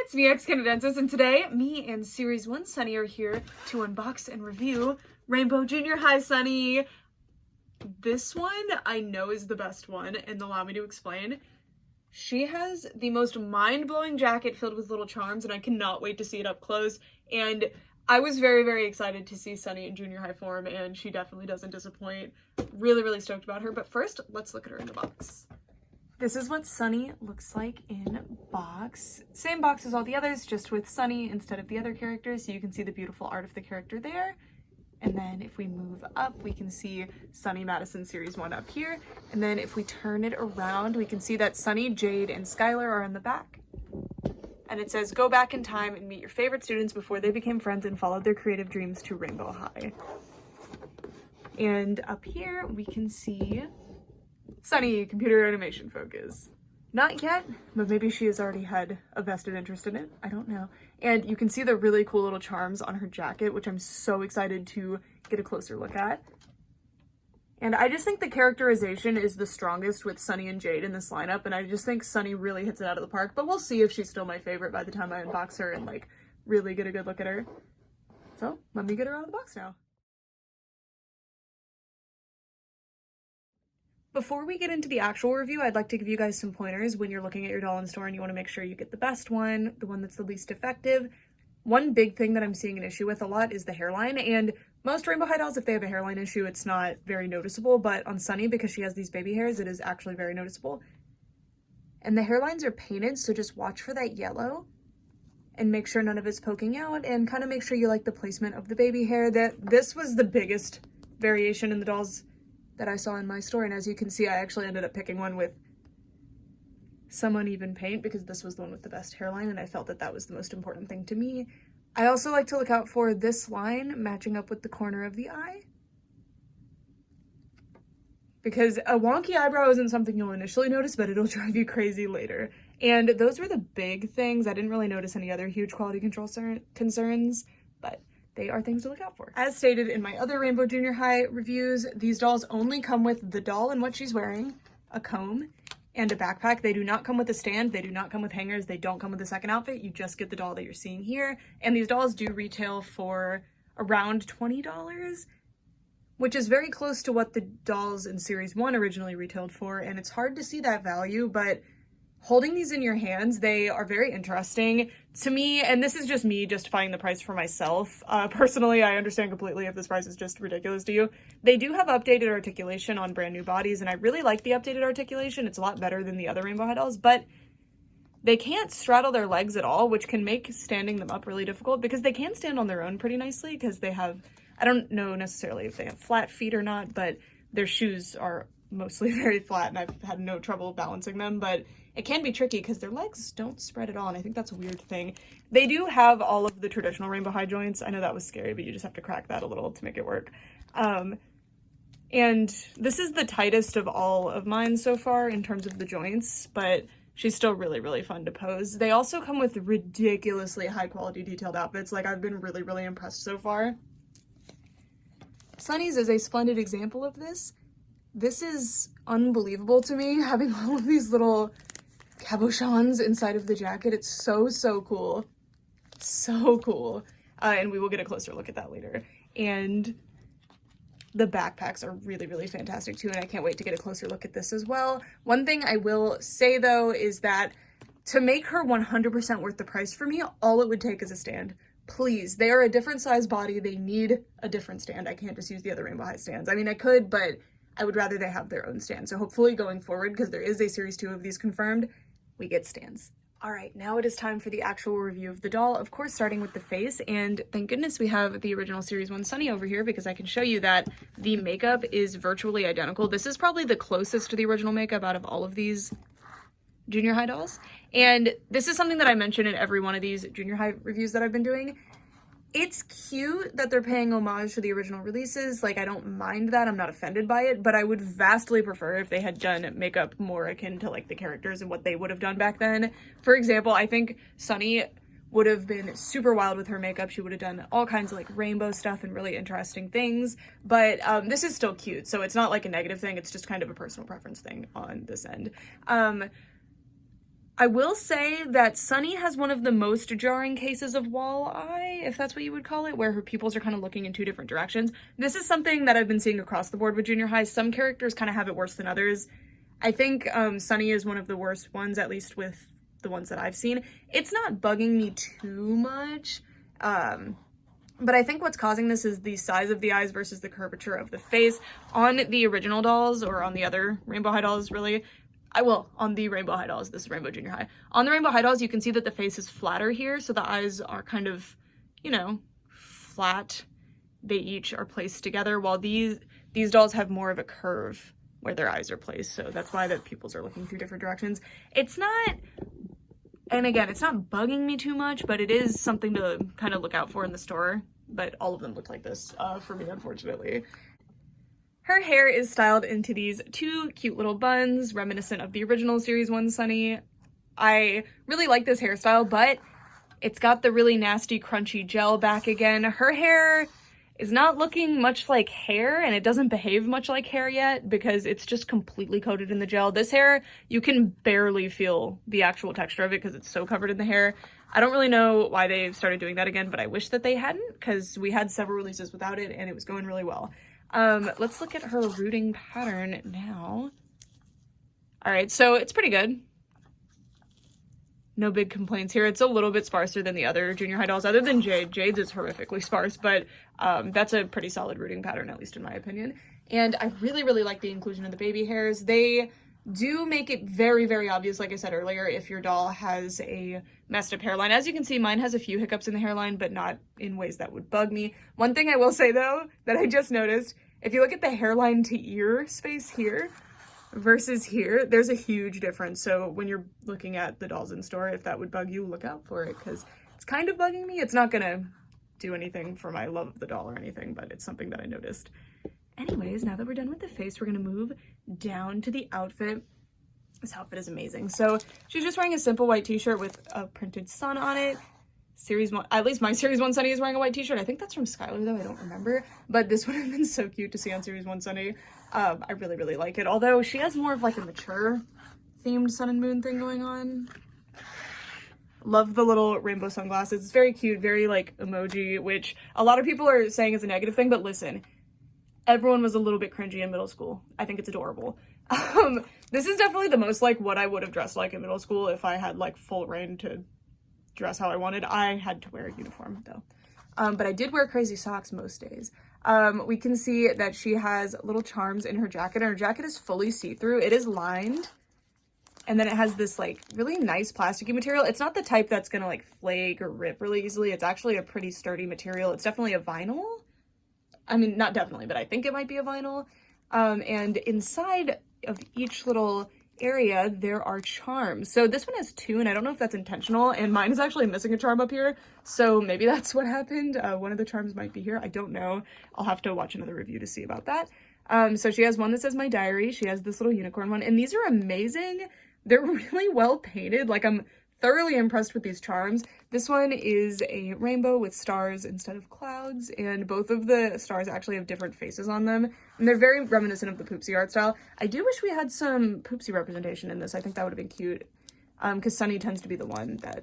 it's me, Canadensis, and today, me and Series 1 Sunny are here to unbox and review Rainbow Junior High Sunny. This one I know is the best one, and allow me to explain. She has the most mind-blowing jacket filled with little charms, and I cannot wait to see it up close. And I was very, very excited to see Sunny in junior high form, and she definitely doesn't disappoint. Really, really stoked about her. But first, let's look at her in the box. This is what Sunny looks like in box. Same box as all the others, just with Sunny instead of the other characters, so you can see the beautiful art of the character there. And then if we move up, we can see Sunny Madison Series 1 up here. And then if we turn it around, we can see that Sunny, Jade, and Skylar are in the back. And it says, go back in time and meet your favorite students before they became friends and followed their creative dreams to Rainbow High. And up here, we can see Sunny, computer animation focus. Not yet, but maybe she has already had a vested interest in it. I don't know. And you can see the really cool little charms on her jacket, which I'm so excited to get a closer look at. And I just think the characterization is the strongest with Sunny and Jade in this lineup, and I just think Sunny really hits it out of the park, but we'll see if she's still my favorite by the time I unbox her and like really get a good look at her. So let me get her out of the box now. Before we get into the actual review, I'd like to give you guys some pointers when you're looking at your doll in store and you want to make sure you get the best one, the one that's the least effective. One big thing that I'm seeing an issue with a lot is the hairline, and most Rainbow High dolls, if they have a hairline issue, it's not very noticeable, but on Sunny, because she has these baby hairs, it is actually very noticeable. And the hairlines are painted, so just watch for that yellow and make sure none of it's poking out, and kind of make sure you like the placement of the baby hair. This was the biggest variation in the dolls that I saw in my store, and as you can see, I actually ended up picking one with some uneven paint because this was the one with the best hairline, and I felt that that was the most important thing to me. I also like to look out for this line matching up with the corner of the eye, because a wonky eyebrow isn't something you'll initially notice, but it'll drive you crazy later. And those were the big things. I didn't really notice any other huge quality control concerns, but they are things to look out for. As stated in my other Rainbow Junior High reviews, these dolls only come with the doll and what she's wearing, a comb, and a backpack. They do not come with a stand, they do not come with hangers, they don't come with a second outfit, you just get the doll that you're seeing here. And these dolls do retail for around $20, which is very close to what the dolls in Series 1 originally retailed for, and it's hard to see that value, but holding these in your hands, they are very interesting to me, and this is just me justifying the price for myself. Personally, I understand completely if this price is just ridiculous to you. They do have updated articulation on brand new bodies, and I really like the updated articulation. It's a lot better than the other Rainbow High dolls, but they can't straddle their legs at all, which can make standing them up really difficult, because they can stand on their own pretty nicely, because they have, I don't know necessarily if they have flat feet or not, but their shoes are mostly very flat, and I've had no trouble balancing them, but it can be tricky because their legs don't spread at all, and I think that's a weird thing. They do have all of the traditional Rainbow High joints. I know that was scary, but you just have to crack that a little to make it work. And this is the tightest of all of mine so far in terms of the joints, but she's still really, really fun to pose. They also come with ridiculously high-quality detailed outfits. Like, I've been really, really impressed so far. Sunny's is a splendid example of this. This is unbelievable to me, having all of these little cabochons inside of the jacket. It's so, so cool. So cool. And we will get a closer look at that later. And the backpacks are really, really fantastic too, and I can't wait to get a closer look at this as well. One thing I will say though is that to make her 100% worth the price for me, all it would take is a stand. Please, they are a different size body. They need a different stand. I can't just use the other Rainbow High stands. I mean, I could, but I would rather they have their own stand. So hopefully going forward, because there is a Series 2 of these confirmed, we get stands. All right, now it is time for the actual review of the doll, of course, starting with the face. And thank goodness we have the original Series 1 Sunny over here, because I can show you that the makeup is virtually identical. This is probably the closest to the original makeup out of all of these junior high dolls. And this is something that I mention in every one of these junior high reviews that I've been doing. It's cute that they're paying homage to the original releases. Like, I don't mind that. I'm not offended by it, but I would vastly prefer if they had done makeup more akin to, like, the characters and what they would have done back then. For example, I think Sunny would have been super wild with her makeup. She would have done all kinds of, like, rainbow stuff and really interesting things, but this is still cute, so it's not, like, a negative thing. It's just kind of a personal preference thing on this end. I will say that Sunny has one of the most jarring cases of wall eye, if that's what you would call it, where her pupils are kind of looking in two different directions. This is something that I've been seeing across the board with junior high. Some characters kind of have it worse than others. I think Sunny is one of the worst ones, at least with the ones that I've seen. It's not bugging me too much, but I think what's causing this is the size of the eyes versus the curvature of the face. On the original dolls, or on the other Rainbow High dolls, really, on the Rainbow High dolls, this is Rainbow Junior High. On the Rainbow High dolls, you can see that the face is flatter here, so the eyes are kind of, you know, flat. They each are placed together, while these dolls have more of a curve where their eyes are placed, so that's why the pupils are looking through different directions. It's not, and again, it's not bugging me too much, but it is something to kind of look out for in the store, but all of them look like this for me, unfortunately. Her hair is styled into these two cute little buns, reminiscent of the original Series 1 Sunny. I really like this hairstyle, but it's got the really nasty, crunchy gel back again. Her hair is not looking much like hair, and it doesn't behave much like hair yet because it's just completely coated in the gel. This hair, you can barely feel the actual texture of it because it's so covered in the hair. I don't really know why they've started doing that again, but I wish that they hadn't, because we had several releases without it and it was going really well. Let's look at her rooting pattern now. All right, so it's pretty good. No big complaints here. It's a little bit sparser than the other junior high dolls, other than Jade. Jade's is horrifically sparse, but that's a pretty solid rooting pattern, at least in my opinion. And I really, really like the inclusion of the baby hairs. They do make it very, very obvious, like I said earlier, if your doll has a messed up hairline. As you can see, mine has a few hiccups in the hairline, but not in ways that would bug me. One thing I will say, though, that I just noticed, if you look at the hairline to ear space here versus here, there's a huge difference. So when you're looking at the dolls in store, if that would bug you, look out for it, because it's kind of bugging me. It's not gonna do anything for my love of the doll or anything, but it's something that I noticed. Anyways, now that we're done with the face, we're gonna move down to the outfit. This outfit is amazing. So she's just wearing a simple white t-shirt with a printed sun on it. Series 1, at least my Series 1 Sunny is wearing a white t-shirt. I think that's from Skylar, though, I don't remember. But this would have been so cute to see on Series 1 Sunny. I really, really like it. Although she has more of like a mature themed sun and moon thing going on. Love the little rainbow sunglasses. It's very cute, very like emoji, which a lot of people are saying is a negative thing, but listen, everyone was a little bit cringy in middle school. I think it's adorable. This is definitely the most like what I would have dressed like in middle school if I had like full reign to dress how I wanted. I had to wear a uniform though. But I did wear crazy socks most days. We can see that she has little charms in her jacket, and her jacket is fully see-through. It is lined, and then it has this like really nice plasticky material. It's not the type that's gonna like flake or rip really easily. It's actually a pretty sturdy material. It's definitely a vinyl. I mean, not definitely, but I think it might be a vinyl. And inside of each little area there are charms. So this one has 2, and I don't know if that's intentional, and mine is actually missing a charm up here, so maybe that's what happened. One of the charms might be here. I don't know. I'll have to watch another review to see about that. So she has one that says my diary. She has this little unicorn one, and these are amazing. They're really well painted. Like, I'm thoroughly impressed with these charms. This one is a rainbow with stars instead of clouds, and both of the stars actually have different faces on them, and they're very reminiscent of the Poopsie art style. I do wish we had some Poopsie representation in this. I think that would have been cute, because Sunny tends to be the one that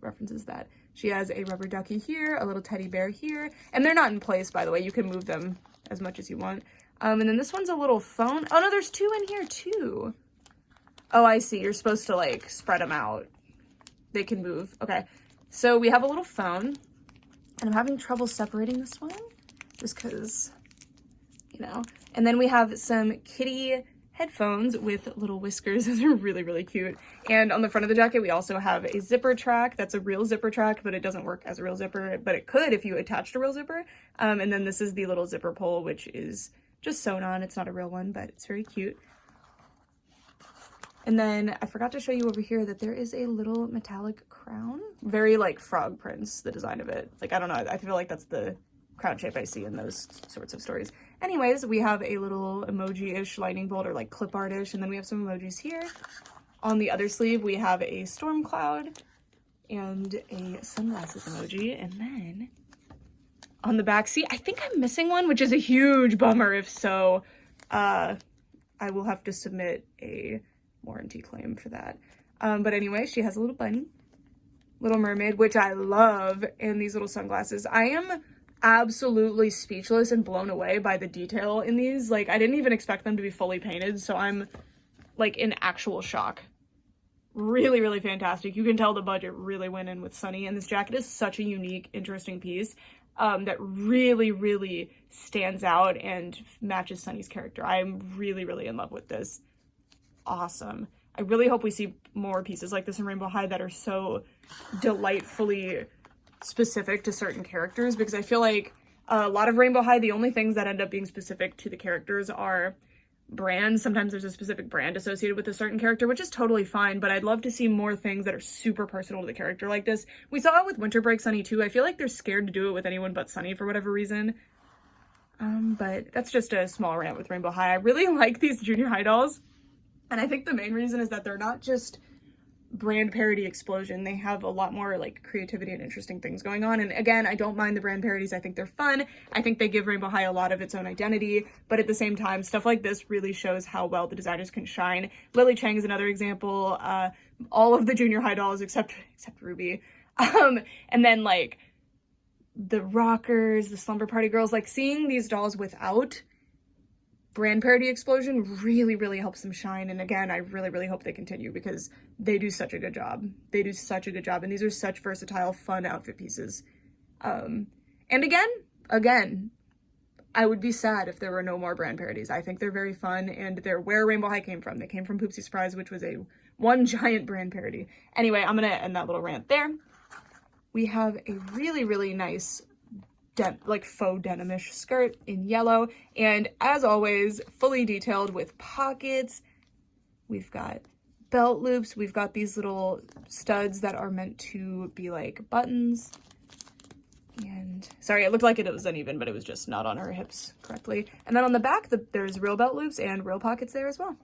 references that. She has a rubber ducky here, a little teddy bear here, and they're not in place, by the way. You can move them as much as you want. And then this one's a little phone. Oh no, there's 2 in here too. Oh, I see. You're supposed to like spread them out. They can move. Okay, so we have a little phone, and I'm having trouble separating this one just because, you know. And then we have some kitty headphones with little whiskers. Those are really, really cute. And on the front of the jacket, we also have a zipper track. That's a real zipper track, but it doesn't work as a real zipper, but it could if you attached a real zipper. And then this is the little zipper pull, which is just sewn on. It's not a real one, but it's very cute. And then I forgot to show you over here that there is a little metallic crown. Very like frog prints, the design of it. Like, I don't know, I feel like that's the crown shape I see in those sorts of stories. Anyways, we have a little emoji-ish lightning bolt, or like clip art-ish, and then we have some emojis here. On the other sleeve, we have a storm cloud and a sunglasses emoji. And then on the back, see, I think I'm missing one, which is a huge bummer. If so, I will have to submit a warranty claim for that. But anyway, she has a little bunny, Little Mermaid, which I love, and these little sunglasses. I am absolutely speechless and blown away by the detail in these. Like, I didn't even expect them to be fully painted, so I'm like in actual shock. Really, really fantastic. You can tell the budget really went in with Sunny, and this jacket is such a unique, interesting piece that really, really stands out and matches Sunny's character. I'm really, really in love with this. Awesome. I really hope we see more pieces like this in Rainbow High that are so delightfully specific to certain characters, because I feel like a lot of Rainbow High, the only things that end up being specific to the characters are brands. Sometimes there's a specific brand associated with a certain character, which is totally fine, but I'd love to see more things that are super personal to the character like this. We saw it with Winter Break Sunny too. I feel like they're scared to do it with anyone but Sunny for whatever reason. But that's just a small rant with Rainbow High. I really like these junior high dolls, and I think the main reason is that they're not just brand parody explosion. They have a lot more like creativity and interesting things going on. And again, I don't mind the brand parodies. I think they're fun. I think they give Rainbow High a lot of its own identity, but at the same time, stuff like this really shows how well the designers can shine. Lily Chang is another example. All of the junior high dolls except Ruby. And then like the rockers, the slumber party girls, like seeing these dolls without brand parody explosion really, really helps them shine. And again, I really, really hope they continue because they do such a good job. They do such a good job. And these are such versatile, fun outfit pieces. And again, I would be sad if there were no more brand parodies. I think they're very fun, and they're where Rainbow High came from. They came from Poopsie Surprise, which was one giant brand parody. Anyway, I'm gonna end that little rant there. We have a really, really nice like faux denimish skirt in yellow, and as always, fully detailed with pockets. We've got belt loops. We've got these little studs that are meant to be like buttons. And sorry, it looked like it was uneven, but it was just not on her hips correctly. And then on the back, there's real belt loops and real pockets there as well.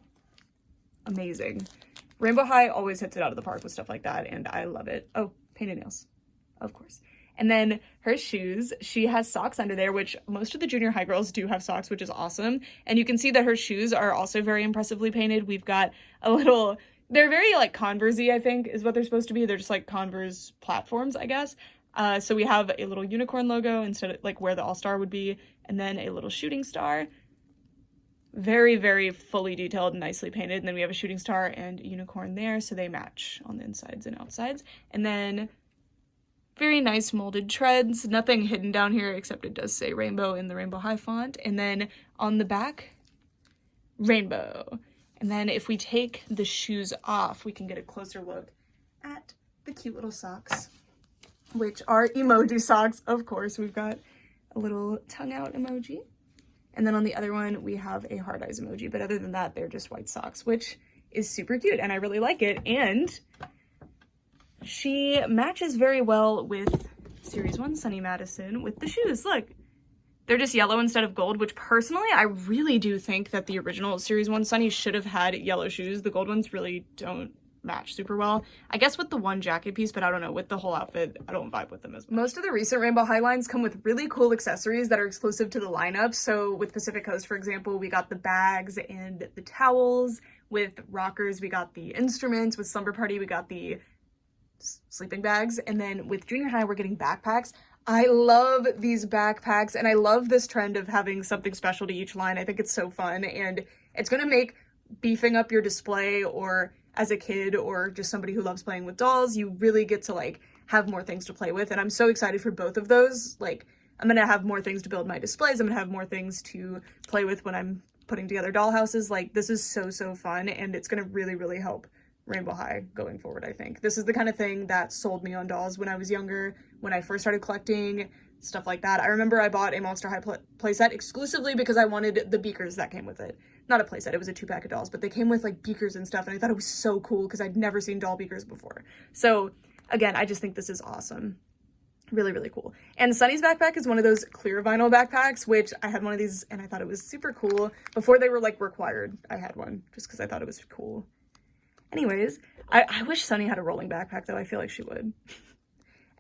Amazing. Rainbow High always hits it out of the park with stuff like that, and I love it. Oh, painted nails, of course. And then her shoes, she has socks under there, which most of the junior high girls do have socks, which is awesome. And you can see that her shoes are also very impressively painted. We've got a little, they're very like Converse-y, I think is what they're supposed to be. They're just like Converse platforms, I guess. So we have a little unicorn logo instead of like where the all-star would be, and then a little shooting star. Very, very fully detailed and nicely painted. And then we have a shooting star and a unicorn there, so they match on the insides and outsides. And then very nice molded treads, nothing hidden down here except it does say rainbow in the Rainbow High font. And then on the back, rainbow. And then if we take the shoes off, we can get a closer look at the cute little socks, which are emoji socks, of course. We've got a little tongue out emoji. And then on the other one, we have a hard eyes emoji. But other than that, they're just white socks, which is super cute. And I really like it. And she matches very well with Series 1 Sunny Madison with the shoes. Look, they're just yellow instead of gold, which personally, I really do think that the original Series 1 Sunny should have had yellow shoes. The gold ones really don't match super well. I guess with the one jacket piece, but I don't know, with the whole outfit, I don't vibe with them as much. Most of the recent Rainbow High lines come with really cool accessories that are exclusive to the lineup. So with Pacific Coast, for example, we got the bags and the towels. With Rockers, we got the instruments. With Slumber Party, we got the sleeping bags. And then with Junior High, we're getting backpacks. I love these backpacks, and I love this trend of having something special to each line. I think it's so fun, and it's going to make beefing up your display, or as a kid or just somebody who loves playing with dolls, you really get to like have more things to play with. And I'm so excited for both of those. Like, I'm going to have more things to build my displays. I'm going to have more things to play with when I'm putting together doll houses. Like, this is so, so fun, and it's going to really, really help Rainbow High going forward, I think. This is the kind of thing that sold me on dolls when I was younger, when I first started collecting, stuff like that. I remember I bought a Monster High playset exclusively because I wanted the beakers that came with it. Not a playset, it was a 2-pack of dolls, but they came with like beakers and stuff, and I thought it was so cool because I'd never seen doll beakers before. So again, I just think this is awesome. Really, really cool. And Sunny's backpack is one of those clear vinyl backpacks, which I had one of these and I thought it was super cool. Before they were like required, I had one just because I thought it was cool. Anyways, I wish Sunny had a rolling backpack though. I feel like she would.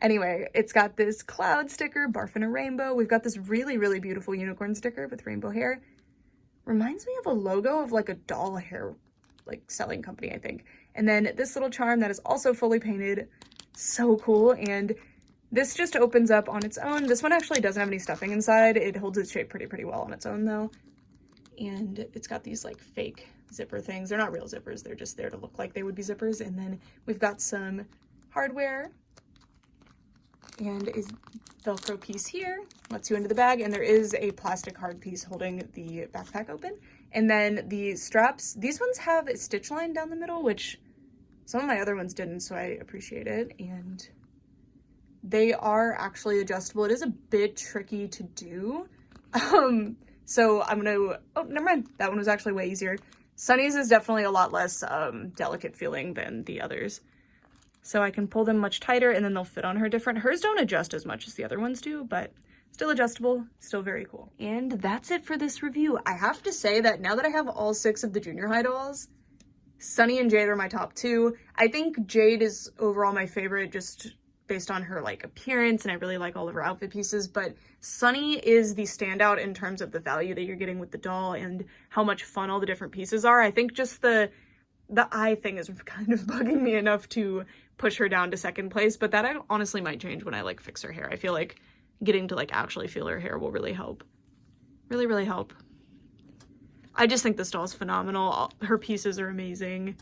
Anyway, it's got this cloud sticker, barf in a rainbow. We've got this really, really beautiful unicorn sticker with rainbow hair. Reminds me of a logo of like a doll hair like selling company, I think. And then this little charm that is also fully painted, so cool. And this just opens up on its own. This one actually doesn't have any stuffing inside. It holds its shape pretty well on its own though. And it's got these like fake zipper things. They're not real zippers. They're just there to look like they would be zippers. And then we've got some hardware and a Velcro piece here. Lets you into the bag. And there is a plastic hard piece holding the backpack open. And then the straps, these ones have a stitch line down the middle, which some of my other ones didn't, so I appreciate it. And they are actually adjustable. It is a bit tricky to do. So I'm gonna, oh, never mind. That one was actually way easier. Sunny's is definitely a lot less delicate feeling than the others. So I can pull them much tighter and then they'll fit on her different. Hers don't adjust as much as the other ones do, but still adjustable, still very cool. And that's it for this review. I have to say that now that I have all 6 of the junior high dolls, Sunny and Jade are my top 2. I think Jade is overall my favorite just based on her like appearance, and I really like all of her outfit pieces, but Sunny is the standout in terms of the value that you're getting with the doll and how much fun all the different pieces are. I think just the eye thing is kind of bugging me enough to push her down to second place, but that I honestly might change when I like fix her hair. I feel like getting to like actually feel her hair will really help. Really help. I just think this doll is phenomenal. Her pieces are amazing.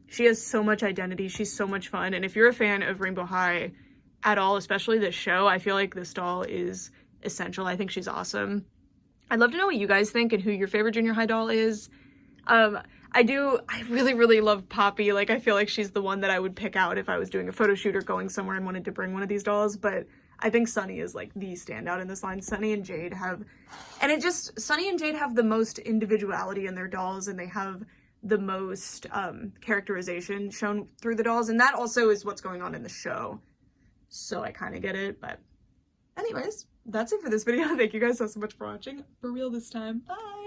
She has so much identity. She's so much fun. And if you're a fan of Rainbow High at all, especially this show, I feel like this doll is essential. I think she's awesome. I'd love to know what you guys think and who your favorite junior high doll is. I really love Poppy. Like, I feel like she's the one that I would pick out if I was doing a photo shoot or going somewhere and wanted to bring one of these dolls, but I think Sunny is like the standout in this line. Sunny and Jade have the most individuality in their dolls, and they have the most characterization shown through the dolls, and that also is what's going on in the show. So I kind of get it, but anyways, that's it for this video. Thank you guys so much for watching. For real this time. Bye!